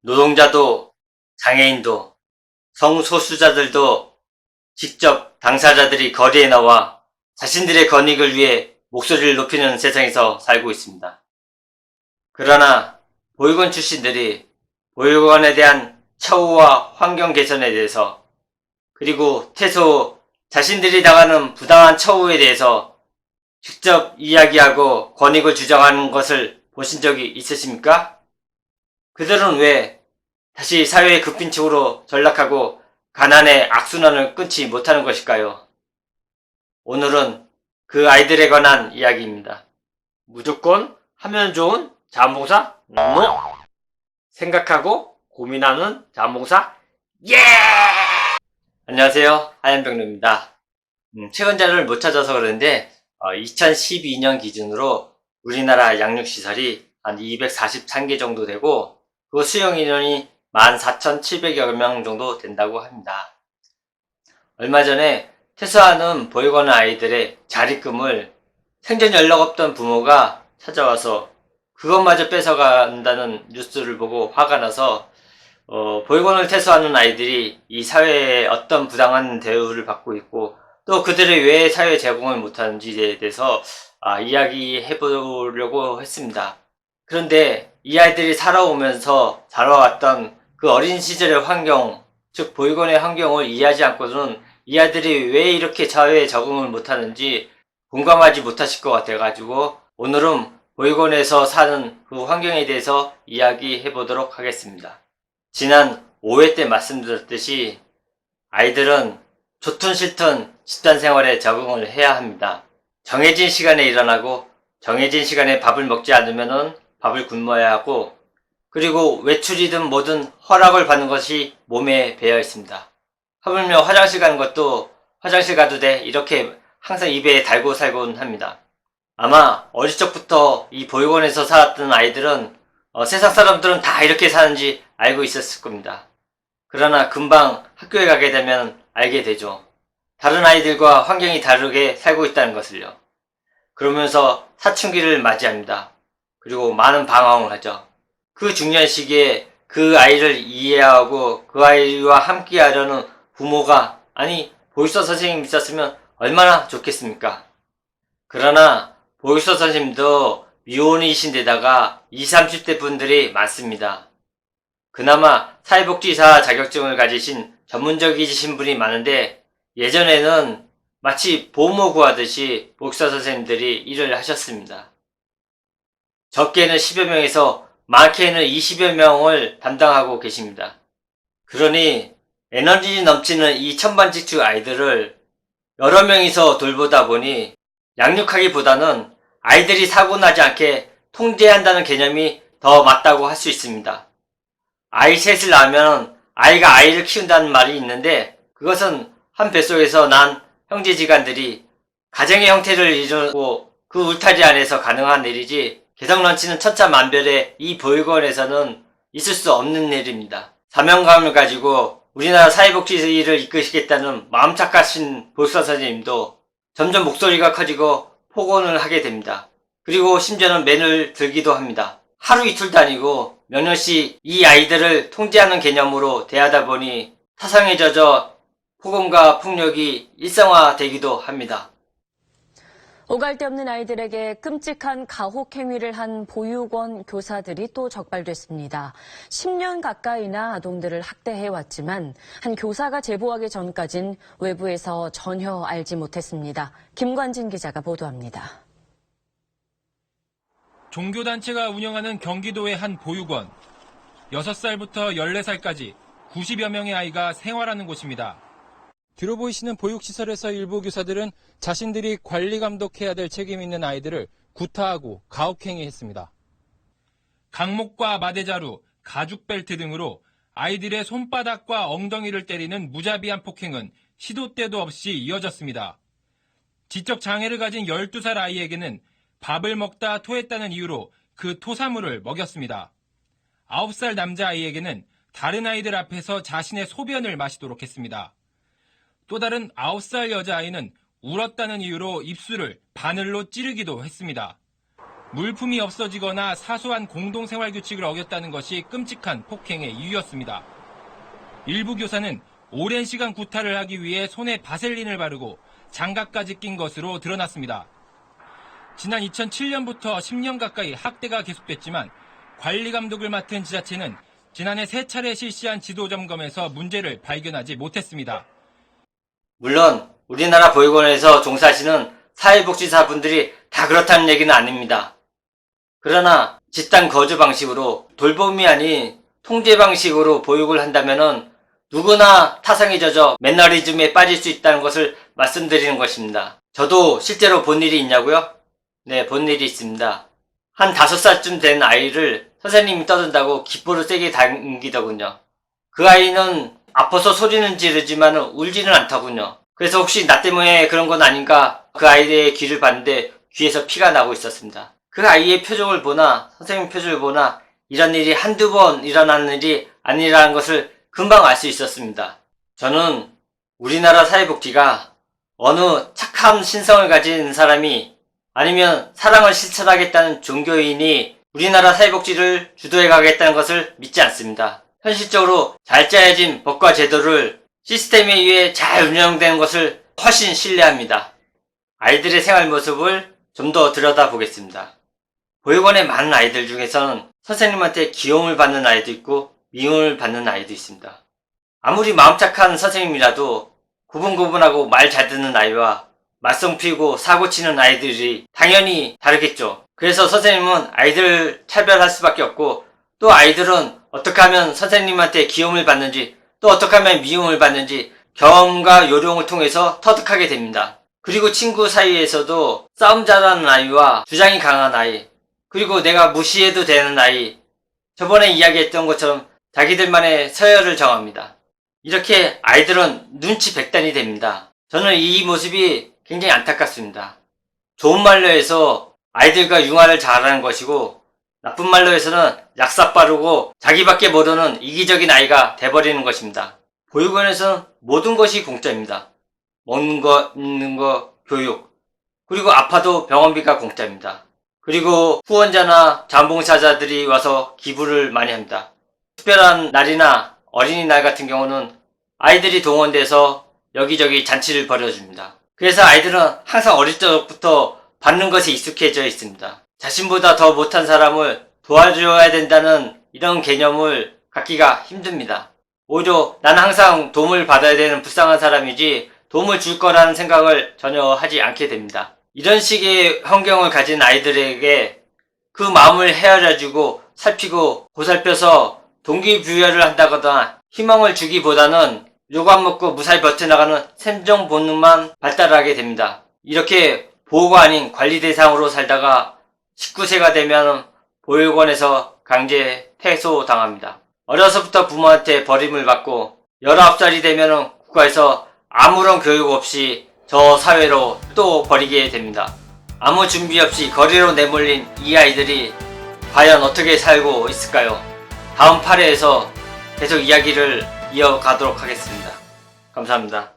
노동자도 장애인도 성소수자들도 직접 당사자들이 거리에 나와 자신들의 권익을 위해 목소리를 높이는 세상에서 살고 있습니다. 그러나 보육원 출신들이 보육원에 대한 처우와 환경 개선에 대해서, 그리고 퇴소 자신들이 당하는 부당한 처우에 대해서 직접 이야기하고 권익을 주장하는 것을 보신 적이 있으십니까? 그들은 왜 다시 사회의 급빈축으로 전락하고 가난의 악순환을 끊지 못하는 것일까요? 오늘은 그 아이들에 관한 이야기입니다. 무조건 하면 좋은 자원봉사? NO! 생각하고 고민하는 자원봉사? 예! 안녕하세요. 하얀병로입니다. 최근 자료를 못 찾아서 그러는데 2012년 기준으로 우리나라 양육시설이 한 243개 정도 되고 그 수용인원이 14,700여 명 정도 된다고 합니다. 얼마 전에 퇴소하는 보육원 아이들의 자립금을 생전 연락 없던 부모가 찾아와서 그것마저 뺏어간다는 뉴스를 보고 화가 나서 보육원을 퇴소하는 아이들이 이 사회에 어떤 부당한 대우를 받고 있고 또 그들이 왜 사회 제공을 못하는지에 대해서 이야기해 보려고 했습니다. 그런데 이 아이들이 살아오면서 자라왔던 그 어린 시절의 환경, 즉 보육원의 환경을 이해하지 않고는 이 아이들이 왜 이렇게 사회에 적응을 못하는지 공감하지 못하실 것 같아가지고 오늘은 보육원에서 사는 그 환경에 대해서 이야기해 보도록 하겠습니다. 지난 5회 때 말씀드렸듯이 아이들은 좋든 싫든 집단 생활에 적응을 해야 합니다. 정해진 시간에 일어나고 정해진 시간에 밥을 먹지 않으면 밥을 굶어야 하고, 그리고 외출이든 뭐든 허락을 받는 것이 몸에 배어 있습니다. 하물며 화장실 가는 것도 화장실 가도 돼 이렇게 항상 입에 달고 살곤 합니다. 아마 어릴 적부터 이 보육원에서 살았던 아이들은 세상 사람들은 다 이렇게 사는지 알고 있었을 겁니다. 그러나 금방 학교에 가게 되면 알게 되죠. 다른 아이들과 환경이 다르게 살고 있다는 것을요. 그러면서 사춘기를 맞이합니다. 그리고 많은 방황을 하죠. 그 중요한 시기에 그 아이를 이해하고 그 아이와 함께 하려는 부모가, 아니 보육사 선생님이 있었으면 얼마나 좋겠습니까? 그러나 보육사 선생님도 미혼이신데다가 20, 30대 분들이 많습니다. 그나마 사회복지사 자격증을 가지신 전문적이신 분이 많은데 예전에는 마치 보모 구하듯이 보육사 선생님들이 일을 하셨습니다. 적게는 10여 명에서 많게는 20여 명을 담당하고 계십니다. 그러니 에너지 넘치는 이 천반직주 아이들을 여러 명이서 돌보다 보니 양육하기보다는 아이들이 사고 나지 않게 통제한다는 개념이 더 맞다고 할 수 있습니다. 아이 셋을 낳으면 아이가 아이를 키운다는 말이 있는데 그것은 한 뱃속에서 난 형제지간들이 가정의 형태를 이루고 그 울타리 안에서 가능한 일이지 개성 넘치는 천차만별의 이 보육원에서는 있을 수 없는 일입니다. 사명감을 가지고 우리나라 사회복지 일을 이끄시겠다는 마음 착하신 보육사 선생님도 점점 목소리가 커지고 폭언을 하게 됩니다. 그리고 심지어는 맨을 들기도 합니다. 하루 이틀도 아니고 몇 년씩 이 아이들을 통제하는 개념으로 대하다 보니 타성에 젖어 폭언과 폭력이 일상화되기도 합니다. 오갈 데 없는 아이들에게 끔찍한 가혹 행위를 한 보육원 교사들이 또 적발됐습니다. 10년 가까이나 아동들을 학대해왔지만 한 교사가 제보하기 전까진 외부에서 전혀 알지 못했습니다. 김관진 기자가 보도합니다. 종교단체가 운영하는 경기도의 한 보육원. 6살부터 14살까지 90여 명의 아이가 생활하는 곳입니다. 들어보이시는 보육시설에서 일부 교사들은 자신들이 관리 감독해야 될 책임 있는 아이들을 구타하고 가혹행위했습니다. 강목과 마대자루, 가죽벨트 등으로 아이들의 손바닥과 엉덩이를 때리는 무자비한 폭행은 시도 때도 없이 이어졌습니다. 지적 장애를 가진 12살 아이에게는 밥을 먹다 토했다는 이유로 그 토사물을 먹였습니다. 9살 남자아이에게는 다른 아이들 앞에서 자신의 소변을 마시도록 했습니다. 또 다른 9살 여자아이는 울었다는 이유로 입술을 바늘로 찌르기도 했습니다. 물품이 없어지거나 사소한 공동생활 규칙을 어겼다는 것이 끔찍한 폭행의 이유였습니다. 일부 교사는 오랜 시간 구타를 하기 위해 손에 바셀린을 바르고 장갑까지 낀 것으로 드러났습니다. 지난 2007년부터 10년 가까이 학대가 계속됐지만 관리 감독을 맡은 지자체는 지난해 3차례 실시한 지도 점검에서 문제를 발견하지 못했습니다. 물론 우리나라 보육원에서 종사하시는 사회복지사분들이 다 그렇다는 얘기는 아닙니다. 그러나 집단 거주 방식으로 돌봄이 아닌 통제 방식으로 보육을 한다면은 누구나 타성에 젖어 매너리즘에 빠질 수 있다는 것을 말씀드리는 것입니다. 저도 실제로 본 일이 있냐고요? 네, 본 일이 있습니다. 한 5살쯤 된 아이를 선생님이 떠든다고 깃볼을 세게 당기더군요. 그 아이는 아파서 소리는 지르지만 울지는 않더군요. 그래서 혹시 나 때문에 그런 건 아닌가 그 아이의 귀를 봤는데 귀에서 피가 나고 있었습니다. 그 아이의 표정을 보나 선생님 표정을 보나 이런 일이 한두 번 일어나는 일이 아니라는 것을 금방 알 수 있었습니다. 저는 우리나라 사회복지가 어느 착한 신성을 가진 사람이 아니면 사랑을 실천하겠다는 종교인이 우리나라 사회복지를 주도해 가겠다는 것을 믿지 않습니다. 현실적으로 잘 짜여진 법과 제도를 시스템에 의해 잘 운영되는 것을 훨씬 신뢰합니다. 아이들의 생활 모습을 좀 더 들여다보겠습니다. 보육원의 많은 아이들 중에서는 선생님한테 귀여움을 받는 아이도 있고 미움을 받는 아이도 있습니다. 아무리 마음 착한 선생님이라도 고분고분하고 말 잘 듣는 아이와 말썽 피우고 사고 치는 아이들이 당연히 다르겠죠. 그래서 선생님은 아이들을 차별할 수밖에 없고 또 아이들은 어떻게 하면 선생님한테 귀여움을 받는지 또 어떻게 하면 미움을 받는지 경험과 요령을 통해서 터득하게 됩니다. 그리고 친구 사이에서도 싸움 잘하는 아이와 주장이 강한 아이 그리고 내가 무시해도 되는 아이 저번에 이야기했던 것처럼 자기들만의 서열을 정합니다. 이렇게 아이들은 눈치 백단이 됩니다. 저는 이 모습이 굉장히 안타깝습니다. 좋은 말로 해서 아이들과 융화를 잘하는 것이고 나쁜 말로 해서는 약삭 빠르고 자기밖에 모르는 이기적인 아이가 돼버리는 것입니다. 보육원에서는 모든 것이 공짜입니다. 먹는 거, 입는 거, 교육 그리고 아파도 병원비가 공짜입니다. 그리고 후원자나 자원봉사자들이 와서 기부를 많이 합니다. 특별한 날이나 어린이날 같은 경우는 아이들이 동원돼서 여기저기 잔치를 벌여줍니다. 그래서 아이들은 항상 어릴 적부터 받는 것에 익숙해져 있습니다. 자신보다 더 못한 사람을 도와줘야 된다는 이런 개념을 갖기가 힘듭니다. 오히려 나는 항상 도움을 받아야 되는 불쌍한 사람이지 도움을 줄 거라는 생각을 전혀 하지 않게 됩니다. 이런 식의 환경을 가진 아이들에게 그 마음을 헤아려주고 살피고 보살펴서 동기부여를 한다거나 희망을 주기보다는 욕 안 먹고 무사히 버텨나가는 생존 본능만 발달하게 됩니다. 이렇게 보호가 아닌 관리 대상으로 살다가 19세가 되면 보육원에서 강제 퇴소당합니다. 어려서부터 부모한테 버림을 받고 19살이 되면 국가에서 아무런 교육 없이 저 사회로 또 버리게 됩니다. 아무 준비 없이 거리로 내몰린 이 아이들이 과연 어떻게 살고 있을까요? 다음 8회에서 계속 이야기를 이어가도록 하겠습니다. 감사합니다.